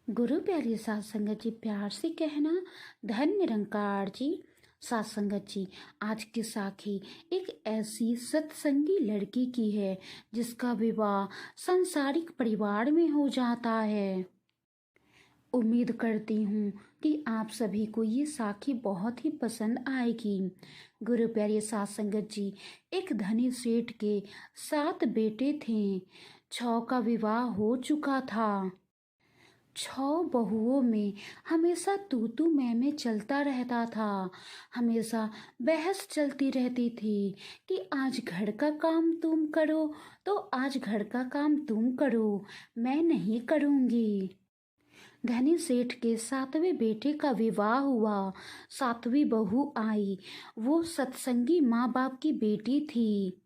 गुरु प्यारी सात संगत जी, प्यार से कहना धन निरंकार जी। सात संगत जी, आज की साखी एक ऐसी सत्संगी लड़की की है जिसका विवाह सांसारिक परिवार में हो जाता है। उम्मीद करती हूँ कि आप सभी को ये साखी बहुत ही पसंद आएगी। गुरु प्यारे सात संगत जी, एक धनी सेठ के 7 बेटे थे। 6 का विवाह हो चुका था। 6 बहुओं में हमेशा तू मैं चलता रहता था। हमेशा बहस चलती रहती थी कि आज घर का काम तुम करो तो आज घर का काम तुम करो, मैं नहीं करूँगी। धनी सेठ के 7वें बेटे का विवाह हुआ। 7वीं बहू आई। वो सत्संगी माँ बाप की बेटी थी,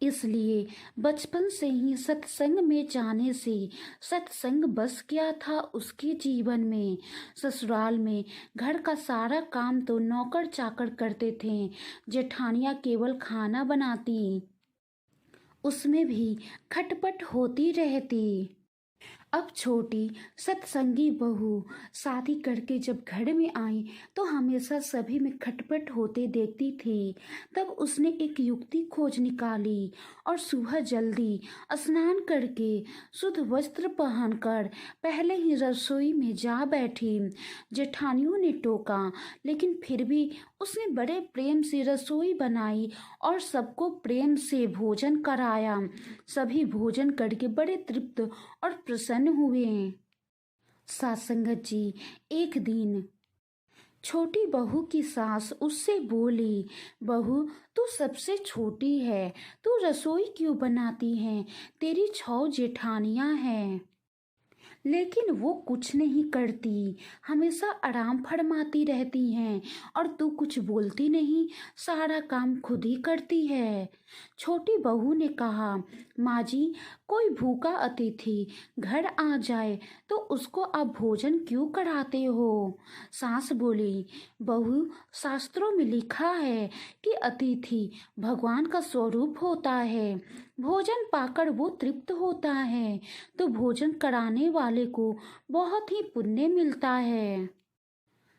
इसलिए बचपन से ही सत्संग में जाने से सत्संग बस गया था उसके जीवन में। ससुराल में घर का सारा काम तो नौकर चाकर करते थे, जेठानियाँ केवल खाना बनाती, उसमें भी खटपट होती रहती। अब छोटी सत्संगी बहू शादी करके जब घर में आई तो हमेशा सभी में खटपट होते देखती थी। तब उसने एक युक्ति खोज निकाली और सुबह जल्दी स्नान करके शुद्ध वस्त्र पहनकर पहले ही रसोई में जा बैठी। जेठानियों ने टोका, लेकिन फिर भी उसने बड़े प्रेम से रसोई बनाई और सबको प्रेम से भोजन कराया। सभी भोजन करके बड़े तृप्त और प्रसन्न हुए। सात संगत जी, एक दिन छोटी बहू की सास उससे बोली, बहू तू सबसे छोटी है, तू रसोई क्यों बनाती है? तेरी 6 जेठानियां हैं, लेकिन वो कुछ नहीं करती, हमेशा आराम फरमाती रहती हैं और तू कुछ बोलती नहीं, सारा काम खुद ही करती है। छोटी बहू ने कहा, माँ जी, कोई भूखा अतिथि घर आ जाए तो उसको आप भोजन क्यों कराते हो? सास बोली, बहू, शास्त्रों में लिखा है कि अतिथि भगवान का स्वरूप होता है, भोजन पाकर वो तृप्त होता है तो भोजन कराने वाले को बहुत ही पुण्य मिलता है।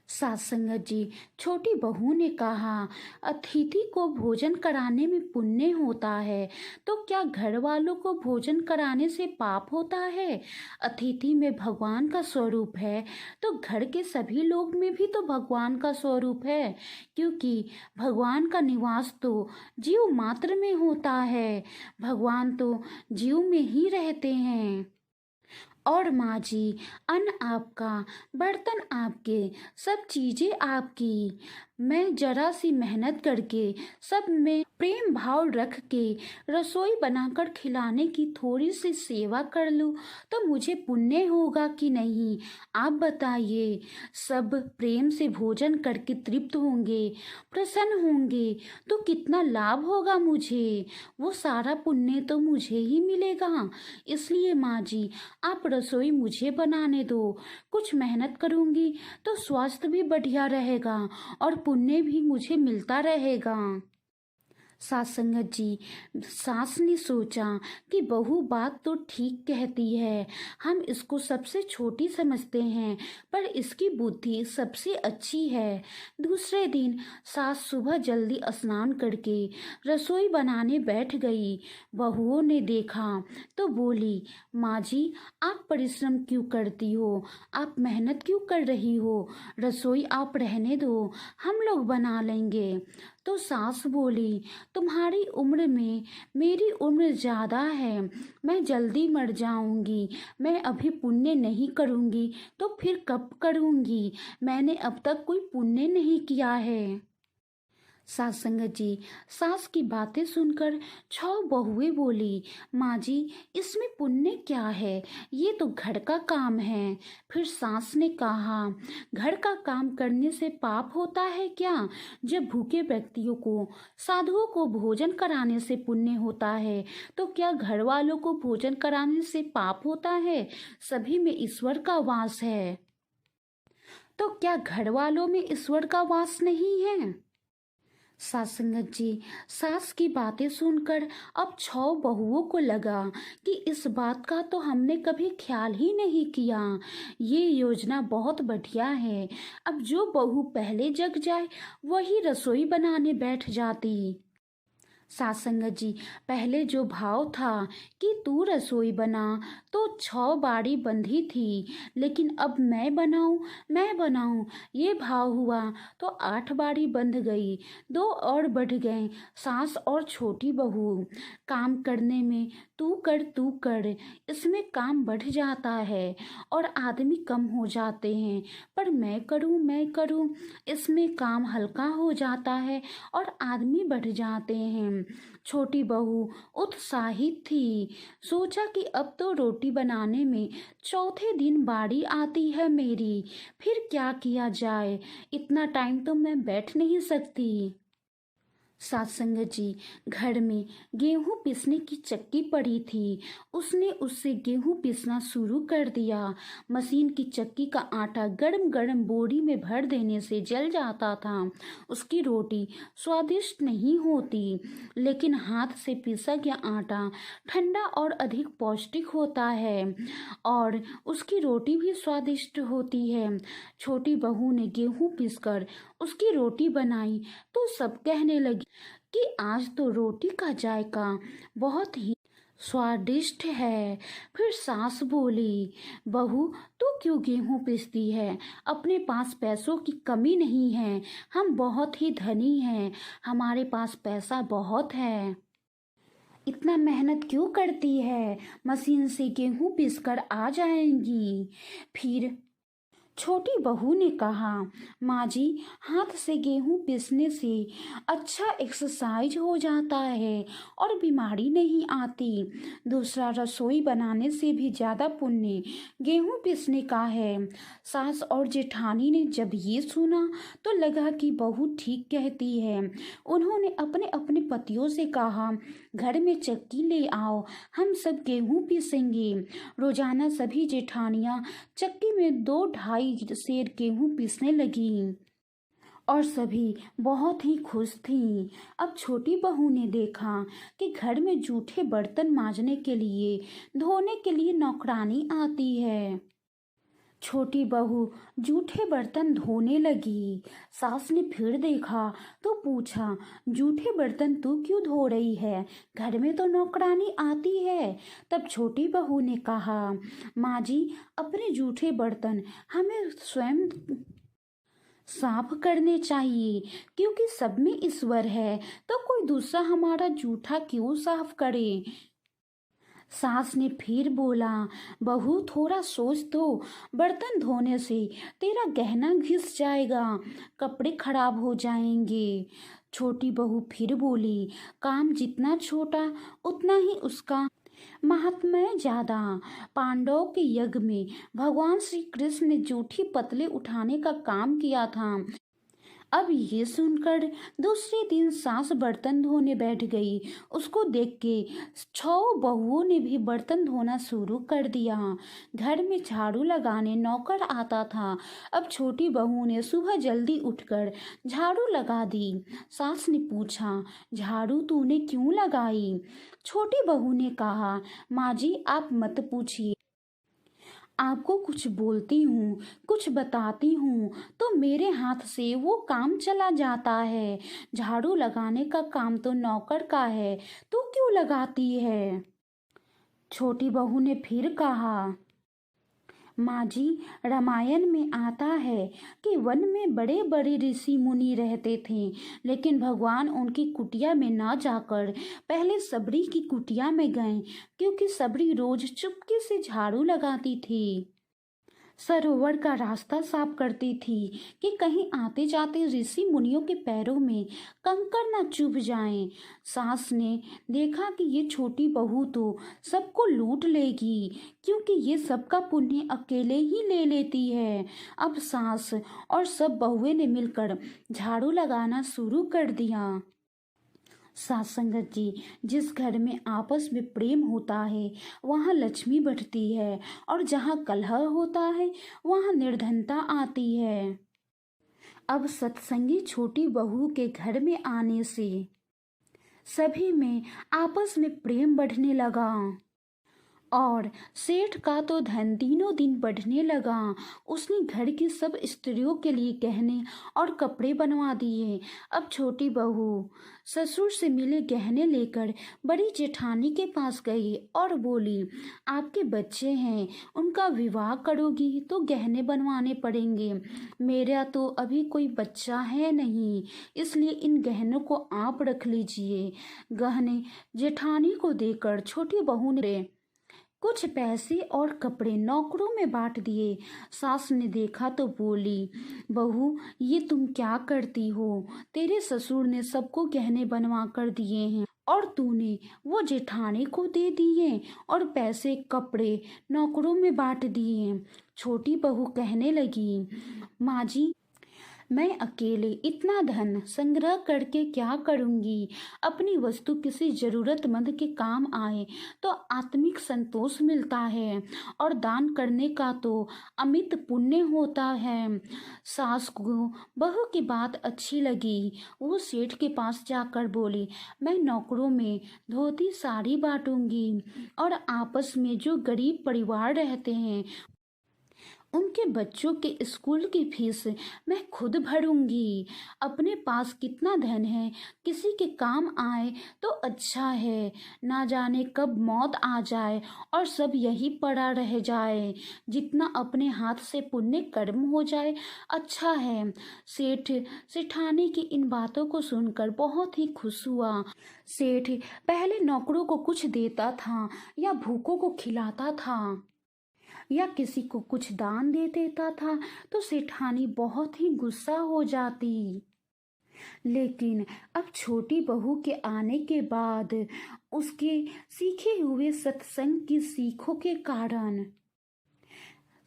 सात संगत जी, छोटी बहू ने कहा, अतिथि को भोजन कराने में पुण्य होता है तो क्या घर वालों को भोजन कराने से पाप होता है? अतिथि में भगवान का स्वरूप है तो घर के सभी लोग में भी तो भगवान का स्वरूप है, क्योंकि भगवान का निवास तो जीव मात्र में होता है। भगवान तो जीव में ही रहते हैं। और माँ जी, अन्न आपका, बर्तन आपके, सब चीज़ें आपकी। मैं जरा सी मेहनत करके सब में प्रेम भाव रख के रसोई बनाकर खिलाने की थोड़ी सी सेवा कर लूँ तो मुझे पुण्य होगा कि नहीं? आप बताइए। सब प्रेम से भोजन करके तृप्त होंगे, प्रसन्न होंगे तो कितना लाभ होगा मुझे? वो सारा पुण्य तो मुझे ही मिलेगा। इसलिए माँ जी, आप रसोई मुझे बनाने दो, कुछ मेहनत करूँगी तो स्वास्थ्य भी बढ़िया रहेगा और पुण्य भी मुझे मिलता रहेगा। सात संगत जी, सास ने सोचा कि बहू बात तो ठीक कहती है, हम इसको सबसे छोटी समझते हैं पर इसकी बुद्धि सबसे अच्छी है। दूसरे दिन सास सुबह जल्दी स्नान करके रसोई बनाने बैठ गई। बहुओं ने देखा तो बोली, माँ जी, आप परिश्रम क्यों करती हो? आप मेहनत क्यों कर रही हो? रसोई आप रहने दो, हम लोग बना लेंगे। तो सास बोली, तुम्हारी उम्र में मेरी उम्र ज़्यादा है, मैं जल्दी मर जाऊंगी, मैं अभी पुण्य नहीं करूंगी तो फिर कब करूंगी? मैंने अब तक कोई पुण्य नहीं किया है। सास संगत जी, सास की बातें सुनकर 6 बहुएं बोली, माँ जी, इसमें पुण्य क्या है? ये तो घर का काम है। फिर सास ने कहा, घर का काम करने से पाप होता है क्या? जब भूखे व्यक्तियों को, साधुओं को भोजन कराने से पुण्य होता है तो क्या घर वालों को भोजन कराने से पाप होता है? सभी में ईश्वर का वास है तो क्या घर वालों में ईश्वर का वास नहीं है? सासंगत जी, सास की बातें सुनकर अब 6 बहुओं को लगा कि इस बात का तो हमने कभी ख्याल ही नहीं किया। ये योजना बहुत बढ़िया है। अब जो बहू पहले जग जाए वही रसोई बनाने बैठ जाती। सासंगत जी, पहले जो भाव था कि तू रसोई बना तो 6 बाड़ी बंधी थी, लेकिन अब मैं बनाऊं ये भाव हुआ तो 8 बाड़ी बंध गई। 2 और बढ़ गए, सास और छोटी बहू। काम करने में तू कर, इसमें काम बढ़ जाता है और आदमी कम हो जाते हैं। पर मैं करूं, इसमें काम हल्का हो जाता है और आदमी बढ़ जाते हैं। छोटी बहू उत्साहित थी। सोचा कि अब तो रोटी बनाने में चौथे दिन बारी आती है मेरी, फिर क्या किया जाए, इतना टाइम तो मैं बैठ नहीं सकती। सासंगत जी, घर में गेहूं पीसने की चक्की पड़ी थी। उसने उससे गेहूं पीसना शुरू कर दिया। मशीन की चक्की का आटा गरम गरम बोरी में भर देने से जल जाता था। उसकी रोटी स्वादिष्ट नहीं होती, लेकिन हाथ से पीसा गया आटा ठंडा और अधिक पौष्टिक होता है और उसकी रोटी भी स्वादिष्ट होती है। छोटी बहू ने गेहूं पीसकर उसकी रोटी बनाई तो सब कहने लगी कि आज तो रोटी का जायका बहुत ही स्वादिष्ट है। फिर सास बोली, बहू तू क्यों गेहूं पीसती है? अपने पास पैसों की कमी नहीं है, हम बहुत ही धनी हैं, हमारे पास पैसा बहुत है। इतना मेहनत क्यों करती है? मशीन से गेहूं पीसकर आ जाएंगी। फिर छोटी बहू ने कहा, माँ जी, हाथ से गेहूं पीसने से अच्छा एक्सरसाइज हो जाता है और बीमारी नहीं आती। दूसरा, रसोई बनाने से भी ज़्यादा पुण्य गेहूं पीसने का है। सास और जेठानी ने जब ये सुना तो लगा कि बहू ठीक कहती है। उन्होंने अपने अपने पतियों से कहा, घर में चक्की ले आओ, हम सब गेहूं पीसेंगे। रोजाना सभी जेठानियां चक्की में 2-2.5 सेर गेहूं पीसने लगी और सभी बहुत ही खुश थीं। अब छोटी बहू ने देखा कि घर में जूठे बर्तन मांजने के लिए, धोने के लिए नौकरानी आती है। छोटी बहू जूठे बर्तन धोने लगी। सास ने फिर देखा तो पूछा, जूठे बर्तन तू क्यों धो रही है? घर में तो नौकरानी आती है। तब छोटी बहू ने कहा, माँ जी, अपने जूठे बर्तन हमें स्वयं साफ करने चाहिए, क्योंकि सब में ईश्वर है, तो कोई दूसरा हमारा जूठा क्यों साफ करे। सास ने फिर बोला, बहू थोड़ा सोच तो, बर्तन धोने से तेरा गहना घिस जाएगा, कपड़े खराब हो जाएंगे। छोटी बहू फिर बोली, काम जितना छोटा उतना ही उसका महात्म्य ज्यादा। पांडवों के यज्ञ में भगवान श्री कृष्ण ने जूठी पतले उठाने का काम किया था। अब ये सुनकर दूसरे दिन सास बर्तन धोने बैठ गई। उसको देख के 6 बहुओं ने भी बर्तन धोना शुरू कर दिया। घर में झाड़ू लगाने नौकर आता था। अब छोटी बहू ने सुबह जल्दी उठकर झाड़ू लगा दी। सास ने पूछा, झाड़ू तूने क्यों लगाई? छोटी बहू ने कहा, माँ जी आप मत पूछिए, आपको कुछ बोलती हूँ, कुछ बताती हूँ तो मेरे हाथ से वो काम चला जाता है। झाड़ू लगाने का काम तो नौकर का है, तू क्यों लगाती है? छोटी बहू ने फिर कहा, माँ जी, रामायण में आता है कि वन में बड़े बड़े ऋषि मुनि रहते थे, लेकिन भगवान उनकी कुटिया में ना जाकर पहले सबरी की कुटिया में गए, क्योंकि सबरी रोज चुपके से झाड़ू लगाती थी, सरोवर का रास्ता साफ करती थी कि कहीं आते जाते ऋषि मुनियों के पैरों में कंकड़ न चुभ जाएं। सास ने देखा कि ये छोटी बहू तो सबको लूट लेगी, क्योंकि ये सबका पुण्य अकेले ही ले लेती है। अब सास और सब बहुएं ने मिलकर झाड़ू लगाना शुरू कर दिया। सासंगत जी, जिस घर में आपस में प्रेम होता है वहाँ लक्ष्मी बढ़ती है, और जहाँ कलह होता है वहाँ निर्धनता आती है। अब सत्संगी छोटी बहू के घर में आने से सभी में आपस में प्रेम बढ़ने लगा और सेठ का तो धन दिनों दिन बढ़ने लगा। उसने घर की सब स्त्रियों के लिए गहने और कपड़े बनवा दिए। अब छोटी बहू ससुर से मिले गहने लेकर बड़ी जेठानी के पास गई और बोली, आपके बच्चे हैं, उनका विवाह करोगी तो गहने बनवाने पड़ेंगे। मेरा तो अभी कोई बच्चा है नहीं, इसलिए इन गहनों को आप रख लीजिए। गहने जेठानी को देकर छोटी बहू ने कुछ पैसे और कपड़े नौकरों में बांट दिए। सास ने देखा तो बोली, बहू ये तुम क्या करती हो? तेरे ससुर ने सबको गहने बनवा कर दिए हैं और तूने वो जेठानी को दे दिए और पैसे कपड़े नौकरों में बांट दिए। छोटी बहू कहने लगी, माँ जी मैं अकेले इतना धन संग्रह करके क्या करूँगी? अपनी वस्तु किसी जरूरतमंद के काम आए तो आत्मिक संतोष मिलता है और दान करने का तो अमित पुण्य होता है। सास को बहू की बात अच्छी लगी। वो सेठ के पास जाकर बोली, मैं नौकरों में धोती साड़ी बांटूंगी और आपस में जो गरीब परिवार रहते हैं उनके बच्चों के स्कूल की फीस मैं खुद भरूंगी। अपने पास कितना धन है, किसी के काम आए तो अच्छा है। ना जाने कब मौत आ जाए और सब यही पड़ा रह जाए। जितना अपने हाथ से पुण्य कर्म हो जाए अच्छा है। सेठानी की इन बातों को सुनकर बहुत ही खुश हुआ। सेठ पहले नौकरों को कुछ देता था या भूखों को खिलाता था या किसी को कुछ दान दे देता था तो सेठानी बहुत ही गुस्सा हो जाती। लेकिन अब छोटी बहू के आने के बाद उसके सीखे हुए सत्संग की सीखों के कारण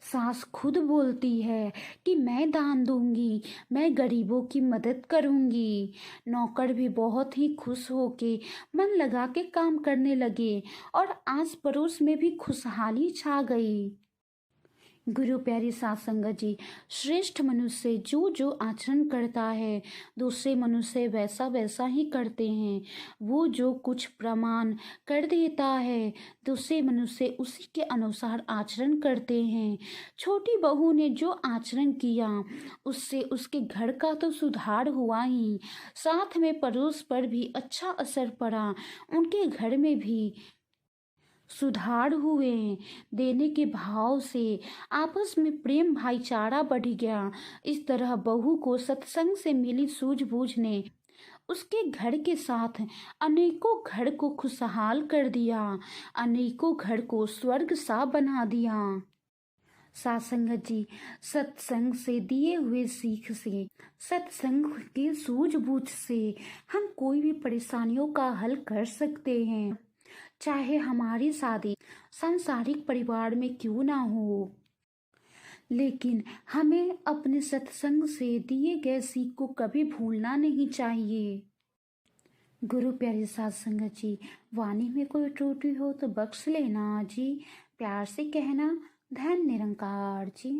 सास खुद बोलती है कि मैं दान दूंगी, मैं गरीबों की मदद करूंगी। नौकर भी बहुत ही खुश होके मन लगा के काम करने लगे और आस पड़ोस में भी खुशहाली छा गई। गुरु प्यारी सात संगत जी, श्रेष्ठ मनुष्य जो जो आचरण करता है दूसरे मनुष्य वैसा वैसा ही करते हैं। वो जो कुछ प्रमाण कर देता है दूसरे मनुष्य उसी के अनुसार आचरण करते हैं। छोटी बहू ने जो आचरण किया उससे उसके घर का तो सुधार हुआ ही, साथ में पड़ोस पर भी अच्छा असर पड़ा। उनके घर में भी सुधार हुए। देने के भाव से आपस में प्रेम भाईचारा बढ़ गया। इस तरह बहू को सत्संग से मिली सूझबूझ ने उसके घर के साथ अनेकों घर को खुशहाल कर दिया, अनेकों घर को स्वर्ग सा बना दिया। सासंगत जी, सत्संग से दिए हुए सीख से, सत्संग के सूझबूझ से हम कोई भी परेशानियों का हल कर सकते हैं। चाहे हमारी शादी सांसारिक परिवार में क्यों ना हो, लेकिन हमें अपने सत्संग से दिए गए सीख को कभी भूलना नहीं चाहिए। गुरु प्यारे सात संगत जी, वाणी में कोई त्रुटि हो तो बख्श लेना जी। प्यार से कहना, धन निरंकार जी।